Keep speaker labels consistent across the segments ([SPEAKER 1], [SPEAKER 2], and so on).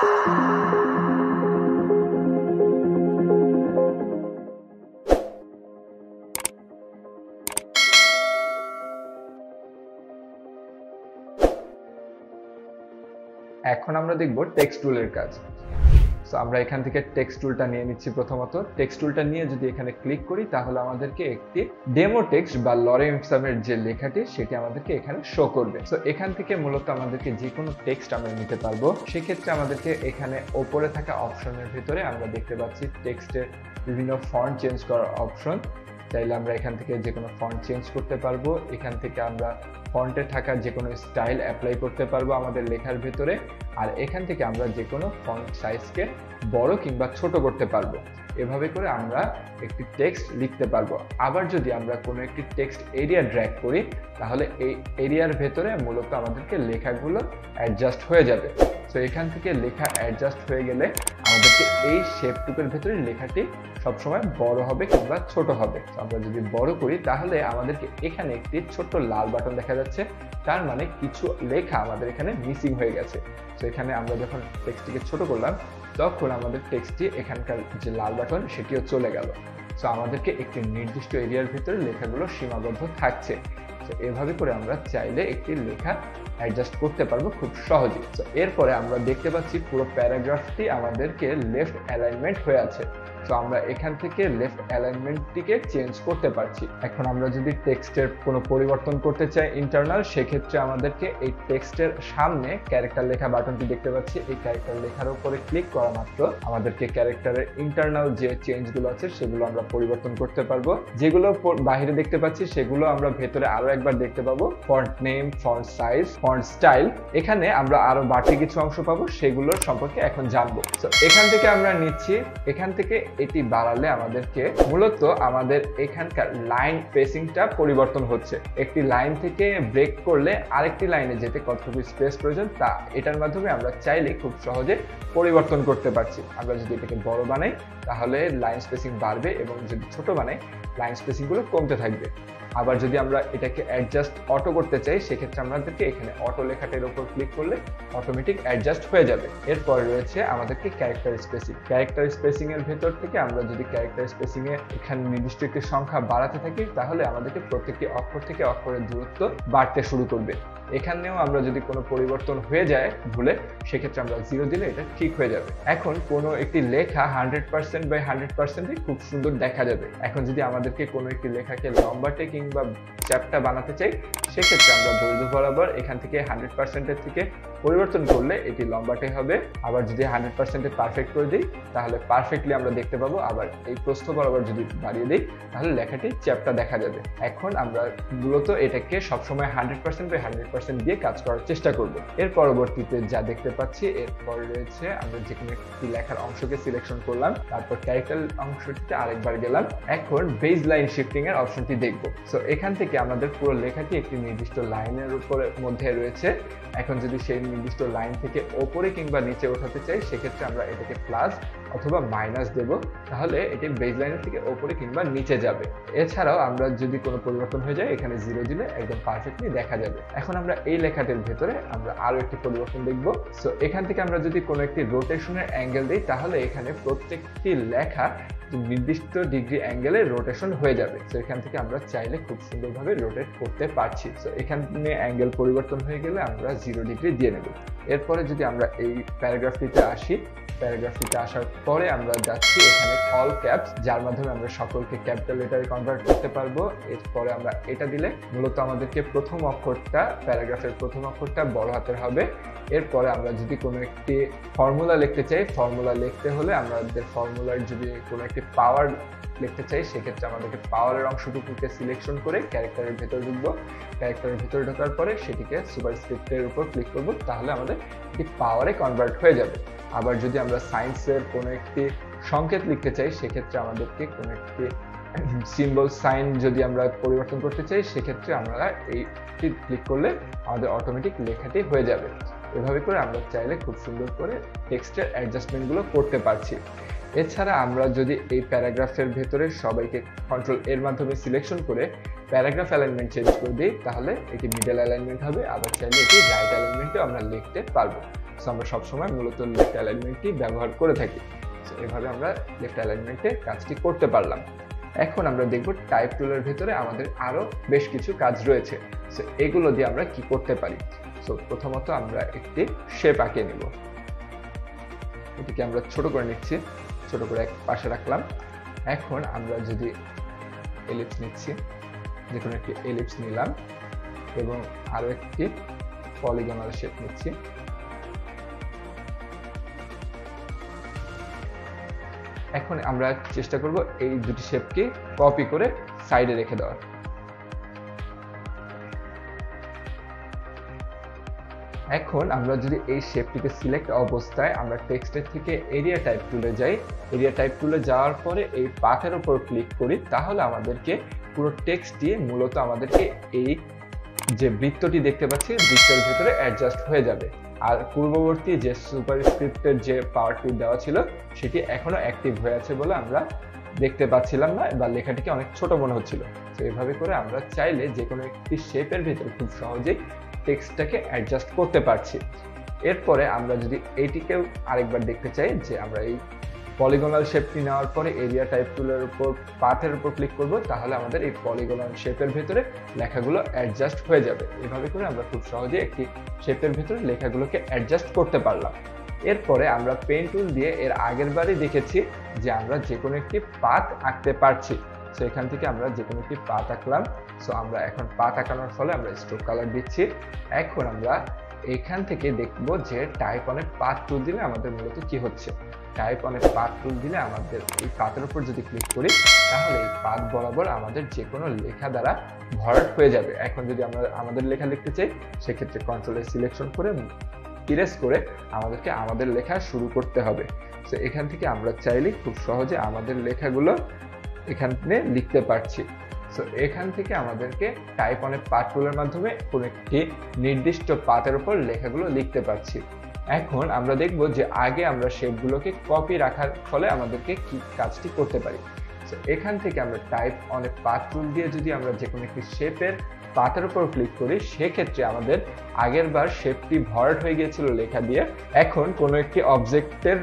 [SPEAKER 1] এখন আমরা দেখব টেক্সট টুলের কাজ। সো আমরা এখান থেকে টেক্সট টুলটা নিয়ে নিচ্ছি। প্রথমত টেক্সট টুলটা নিয়ে যদি এখানে ক্লিক করি তাহলে আমাদেরকে একটি ডেমো টেক্সট বা লরেম সামের যে লেখাটি সেটি আমাদেরকে এখানে শো করবে। সো এখান থেকে মূলত আমাদেরকে যে কোনো টেক্সট আমরা নিতে পারবো। সেক্ষেত্রে আমাদেরকে এখানে ওপরে থাকা অপশনের ভিতরে আমরা দেখতে পাচ্ছি টেক্সটের বিভিন্ন ফন্ট চেঞ্জ করার অপশন। চাইলে আমরা এখান থেকে যে কোনো ফন্ট চেঞ্জ করতে পারবো। এখান থেকে আমরা ফন্টে থাকা যে কোনো স্টাইল অ্যাপ্লাই করতে পারবো আমাদের লেখার ভেতরে। আর এখান থেকে আমরা যে কোনো ফন্ট সাইজকে বড় কিংবা ছোট করতে পারবো। এভাবে করে আমরা একটি টেক্সট লিখতে পারবো। আবার যদি আমরা কোনো একটি টেক্সট এরিয়া ড্র্যাগ করি তাহলে এই এরিয়ার ভেতরে মূলত আমাদেরকে লেখাগুলো অ্যাডজাস্ট হয়ে যাবে। তো এখান থেকে লেখা অ্যাডজাস্ট হয়ে গেলে আমাদেরকে এই শেপটুকের ভেতরে লেখাটি সবসময় বড় হবে কিংবা ছোট হবে। তো আমরা যদি বড় করি তাহলে আমাদেরকে এখানে একটি ছোট্ট লাল বাটন দেখা যাচ্ছে, তার মানে কিছু লেখা আমাদের এখানে মিসিং হয়ে গেছে। তো এখানে আমরা যখন টেক্সটটিকে ছোট করলাম তখন আমাদের টেক্সটটি এখানকার যে লাল বাটন সেটিও চলে গেল। তো আমাদেরকে একটি নির্দিষ্ট এরিয়ার ভিতরে লেখাগুলো সীমাবদ্ধ থাকছে। তো এভাবে করে আমরা চাইলে একটি লেখা অ্যাডজাস্ট করতে পারবো খুব সহজেই। তো এরপরে আমরা দেখতে পাচ্ছি পুরো প্যারাগ্রাফটি আমাদেরকে লেফট অ্যালাইনমেন্ট হয়ে আছে। তো আমরা এখান থেকে লেফট অ্যালাইনমেন্টটিকে চেঞ্জ করতে পারছি। এখন আমরা যদি টেক্সটের কোনো পরিবর্তন করতে চাই ইন্টারনাল, সেক্ষেত্রে আমাদেরকে এই টেক্সটের সামনে ক্যারেক্টার লেখা বাটনটি দেখতে পাচ্ছি। এই ক্যারেক্টার লেখার উপরে ক্লিক করা মাত্র আমাদেরকে ক্যারেক্টারের ইন্টারনাল যে চেঞ্জগুলো আছে সেগুলো আমরা পরিবর্তন করতে পারবো। যেগুলো বাইরে দেখতে পাচ্ছি সেগুলো আমরা ভেতরে আরো একবার দেখতে পাবো। Font name, font size, font style, এখানে আমরা আরো বাড়তি কিছু অংশ পাবো, সেগুলোর সম্পর্কে এখন জানবো। তো এখান থেকে আমরা নিচ্ছি, এখান থেকে এটি বাড়ালে আমাদেরকে মূলত আমাদের এখানকার লাইন স্পেসিংটা পরিবর্তন হচ্ছে। একটি লাইন থেকে ব্রেক করলে আরেকটি লাইনে যেতে কতটুকু স্পেস প্রয়োজন তা এটার মাধ্যমে আমরা চাইলে খুব সহজে পরিবর্তন করতে পারছি। আমরা যদি এটাকে বড় বানাই তাহলে লাইন স্পেসিং বাড়বে এবং যদি ছোট বানাই লাইন স্পেসিং গুলো কমতে থাকবে। আবার যদি আমরা এটাকে অ্যাডজাস্ট অটো করতে চাই সেক্ষেত্রে আমাদেরকে এখানে অটো লেখাটির উপর ক্লিক করলে অটোমেটিক অ্যাডজাস্ট হয়ে যাবে। এরপর রয়েছে আমাদেরকে ক্যারেক্টার স্পেসিং। ক্যারেক্টার স্পেসিং এর ভেতর থেকে আমরা যদি ক্যারেক্টার স্পেসিং এ এখানে নির্দিষ্ট একটি সংখ্যা বাড়াতে থাকি তাহলে আমাদেরকে প্রত্যেকটি অক্ষর থেকে অক্ষরের দূরত্ব বাড়তে শুরু করবে। এখানেও আমরা যদি কোনো পরিবর্তন হয়ে যায় ভুলে, সেক্ষেত্রে আমরা 0 দিলে এটা ঠিক হয়ে যাবে। এখন কোনো একটি লেখা 100% বাই 100% খুব সুন্দর দেখা যাবে। এখন যদি আমাদেরকে কোনো একটি লেখাকে লম্বাটে কিংবা চ্যাপ্টা বানাতে চাই সেক্ষেত্রে আমরা দৈর্ঘ্য বরাবর এখান থেকে 100% থেকে পরিবর্তন করলে এটি লম্বাটে হবে। আবার যদি 100% পারফেক্ট করে দিই তাহলে পারফেক্টলি আমরা দেখতে পাবো। আবার এই প্রস্থ বরাবর যদি বাড়িয়ে দিই তাহলে লেখাটি চ্যাপ্টা দেখা যাবে। এখন আমরা মূলত এটাকে সবসময় 100% বাই 100% দিয়ে কাজ করার চেষ্টা করব। এর পরবর্তীতে যা দেখতে পাচ্ছি এরপর রয়েছে আমরা যে কোনো একটি লেখার অংশকে সিলেকশন করলাম, তারপর ক্যারেক্টার অংশটিতে আরেকবার গেলাম। এখন বেজ লাইন শিফটিং এর অপশনটি দেখব। সো এখান থেকে আমাদের পুরো লেখাটি একটি নির্দিষ্ট লাইনের উপরে মধ্যে রয়েছে। এখন যদি সেই নির্দিষ্ট লাইন থেকে ওপরে কিংবা নিচে ওঠাতে চাই সেক্ষেত্রে আমরা এটাকে প্লাস অথবা মাইনাস দেব, তাহলে এটি বেজ লাইনের থেকে ওপরে কিংবা নিচে যাবে। এছাড়াও আমরা যদি কোনো পরিবর্তন হয়ে যায় এখানে 0 দিলে একদম পারফেক্টলি দেখা যাবে। এখন আমরা এই লেখাটির ভেতরে আমরা আরো একটি পরিবর্তন দেখব। সো এখান থেকে আমরা যদি কোনো একটি রোটেশনের অ্যাঙ্গেল দিই তাহলে এখানে প্রত্যেকটি লেখা নির্দিষ্ট ডিগ্রি অ্যাঙ্গেলে রোটেশন হয়ে যাবে। তো এখান থেকে আমরা চাইলে খুব সুন্দরভাবে রোটেট করতে পারছি। তো এখানে অ্যাঙ্গেল পরিবর্তন হয়ে গেলে আমরা 0 ডিগ্রি দিয়ে নেব। এরপরে যদি আমরা এই প্যারাগ্রাফটিতে আসি, প্যারাগ্রাফটিতে আসার পরে আমরা যাচ্ছি এখানে অল ক্যাপস, যার মাধ্যমে আমরা সকলকে ক্যাপিটাল লেটারে কনভার্ট করতে পারবো। এরপরে আমরা এটা দিলে মূলত আমাদেরকে প্রথম অক্ষরটা, প্যারাগ্রাফের প্রথম অক্ষরটা বড় হাতের হবে। এরপরে আমরা যদি কোনো একটি ফর্মুলা লিখতে চাই, ফর্মুলা লিখতে হলে আমাদের ফর্মুলার যদি কোনো একটি পাওয়ার লিখতে চাই সেক্ষেত্রে আমাদেরকে পাওয়ারের অংশটুকুকে সিলেকশন করে ক্যারেক্টারের ভেতর ঢুকবো। ক্যারেক্টারের ভেতরে ঢোকার পরে সেটিকে সুপারস্ক্রিপ্টের উপর ক্লিক করব, তাহলে আমাদের এটি পাওয়ারে কনভার্ট হয়ে যাবে। আবার যদি আমরা সায়েন্সের কোনো একটি সংকেত লিখতে চাই সেক্ষেত্রে আমাদেরকে কোনো একটি সিম্বল সাইন যদি আমরা পরিবর্তন করতে চাই সেক্ষেত্রে আমরা এইটি ক্লিক করলে আমাদের অটোমেটিক লেখাটি হয়ে যাবে। এভাবে করে আমরা চাইলে খুব সুন্দর করে টেক্সটের অ্যাডজাস্টমেন্টগুলো করতে পারছি। এছাড়া আমরা যদি এই প্যারাগ্রাফের ভেতরে সবাইকে কন্ট্রোল এর মাধ্যমে সিলেকশন করে প্যারাগ্রাফ অ্যালাইনমেন্ট চেঞ্জ করে দিই তাহলে এটি মিডল অ্যালাইনমেন্ট হবে। আবার চাইলে এটি রাইট অ্যালাইনমেন্টে আমরা লিখতে পারবো। সো আমরা সবসময় মূলত লেফট অ্যালাইনমেন্টটি ব্যবহার করে থাকি। সো এভাবে আমরা লেফট অ্যালাইনমেন্টে কাজটি করতে পারলাম। এখন আমরা দেখব টাইপ টুলের ভিতরে আমাদের আরো বেশ কিছু কাজ রয়েছে। সো এগুলো দিয়ে আমরা কি করতে পারি। সো প্রথমত আমরা একটি শেপ আঁকিয়ে নিব। এটিকে আমরা ছোট করে নিচ্ছি, ছোট করে এক পাশে রাখলাম। এখন আমরা যদি এলিপস নিচ্ছি, যে কোনো একটি এলিপস নিলাম এবং আরো একটি পলিগনাল শেপ নিচ্ছি। এখন আমরা চেষ্টা করব এই দুটি শেপকে কপি করে সাইডে রেখে দেওয়ার। এখন আমরা যদি এই শেপটিকে সিলেক্ট অবস্থায় আমরা টেক্সটের থেকে এরিয়া টাইপ টুলে যাই, এরিয়া টাইপ টুলে যাওয়ার পরে এই পাথের উপর ক্লিক করি, তাহলে আমাদেরকে পুরো টেক্সটটি মূলত আমাদেরকে এই যে বৃত্তটি দেখতে পাচ্ছি বৃত্তের ভিতরে অ্যাডজাস্ট হয়ে যাবে। আর পূর্ববর্তী যে সুপারস্ক্রিপ্টের যে পাওয়ারটি দেওয়া ছিল সেটি এখনো অ্যাক্টিভ হয়ে আছে বলে আমরা দেখতে পাচ্ছিলাম না, বা লেখাটিকে অনেক ছোট মনে হচ্ছিল। তো এইভাবে করে আমরা চাইলে যে কোনো একটি শেপের ভিতরে খুব সহজেই টেক্সটটাকে অ্যাডজাস্ট করতে পারছি। এরপরে আমরা যদি এইটিকেও আরেকবার দেখতে চাই, যে আমরা এই পলিগনাল শেপটি নেওয়ার পরে এরিয়া টাইপ টুলের উপর পাথের উপর ক্লিক করব, তাহলে আমাদের এই পলিগনাল শেপের ভিতরে লেখাগুলো অ্যাডজাস্ট হয়ে যাবে। এভাবে করে আমরা খুব সহজে একটি শেপের ভিতরে লেখাগুলোকে অ্যাডজাস্ট করতে পারলাম। এরপরে আমরা পেন টুল দিয়ে এর আগের বারই দেখেছি যে আমরা যে কোনো একটি পাথ আঁকতে পারছি। সো এখান থেকে আমরা যে কোনো একটি পাথ আঁকলাম। সো আমরা এখন পাথ আঁকানোর ফলে আমরা স্ট্রোক কালার দিচ্ছি। এখন আমরা এখান থেকে দেখব যে টাইপ অন এ পাথ টুল দিলে আমাদের মূলত কি হচ্ছে। টাইপ অন এ পাথ টুল দিলে আমাদের এই পাথের উপর যদি ক্লিক করি, তাহলে এই পাথ বরাবর আমাদের যে কোনো লেখা দ্বারা ভরাট হয়ে যাবে। এখন যদি আমরা আমাদের লেখা লিখতে চাই, সেক্ষেত্রে কন্ট্রোলের সিলেকশন করে ইরেজ করে আমাদেরকে আমাদের লেখা শুরু করতে হবে। তো এখান থেকে আমরা চাইলে খুব সহজে আমাদের লেখাগুলো এখানে লিখতে পারছি। সো এখান থেকে আমাদেরকে টাইপ অন এ পাথ টুলের মাধ্যমে কোনো একটি নির্দিষ্ট পাথের উপর লেখাগুলো লিখতে পারছি। এখন আমরা দেখব যে আগে আমরা শেপগুলোকে কপি রাখার ফলে আমাদেরকে কি কাজটি করতে পারি। সো এখান থেকে আমরা টাইপ অন এ পাথ টুল দিয়ে যদি আমরা যে কোনো একটি শেপের পাথের উপর ক্লিক করি, সেক্ষেত্রে আমাদের আগের বার শেপটি ভরাট হয়ে গিয়েছিল লেখা দিয়ে। এখন কোনো একটি অবজেক্টের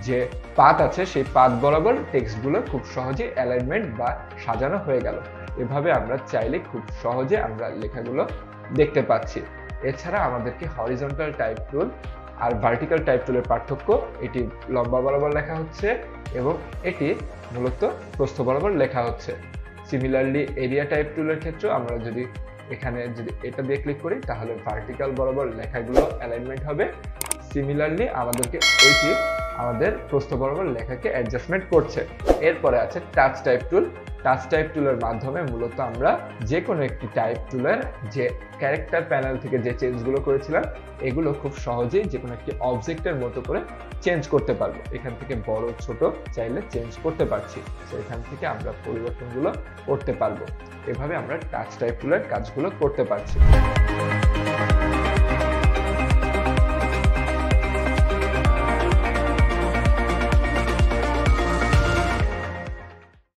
[SPEAKER 1] যে পাথ আছে সেই পাথ বরাবর টেক্সটগুলো খুব সহজে অ্যালাইনমেন্ট বা সাজানো হয়ে গেল। এভাবে আমরা চাইলে খুব সহজে আমরা লেখাগুলো দেখতে পাচ্ছি। এছাড়া আমাদেরকে হরিজন্টাল টাইপ টুল আর ভার্টিক্যাল টাইপ টুলের পার্থক্য, এটি লম্বা বরাবর লেখা হচ্ছে এবং এটি মূলত প্রস্থ বরাবর লেখা হচ্ছে। সিমিলারলি এরিয়া টাইপ টুলের ক্ষেত্রেও আমরা যদি এখানে যদি এটা দিয়ে ক্লিক করি, তাহলে ভার্টিক্যাল বরাবর লেখাগুলো অ্যালাইনমেন্ট হবে। সিমিলারলি আমাদেরকে ওইটি আমাদের প্রস্থ বরাবর লেখাকে অ্যাডজাস্টমেন্ট করছে। এরপরে আছে টাচ টাইপ টুল। টাচ টাইপ টুলের মাধ্যমে মূলত আমরা যে কোনো একটি টাইপ টুলের যে ক্যারেক্টার প্যানেল থেকে যে চেঞ্জগুলো করেছিলাম, এগুলো খুব সহজেই যে কোনো একটি অবজেক্টের মতো করে চেঞ্জ করতে পারবো। এখান থেকে বড় ছোট চাইলে চেঞ্জ করতে পারছি। তো এখান থেকে আমরা পরিবর্তনগুলো করতে পারবো। এভাবে আমরা টাচ টাইপ টুলের কাজগুলো করতে পারছি।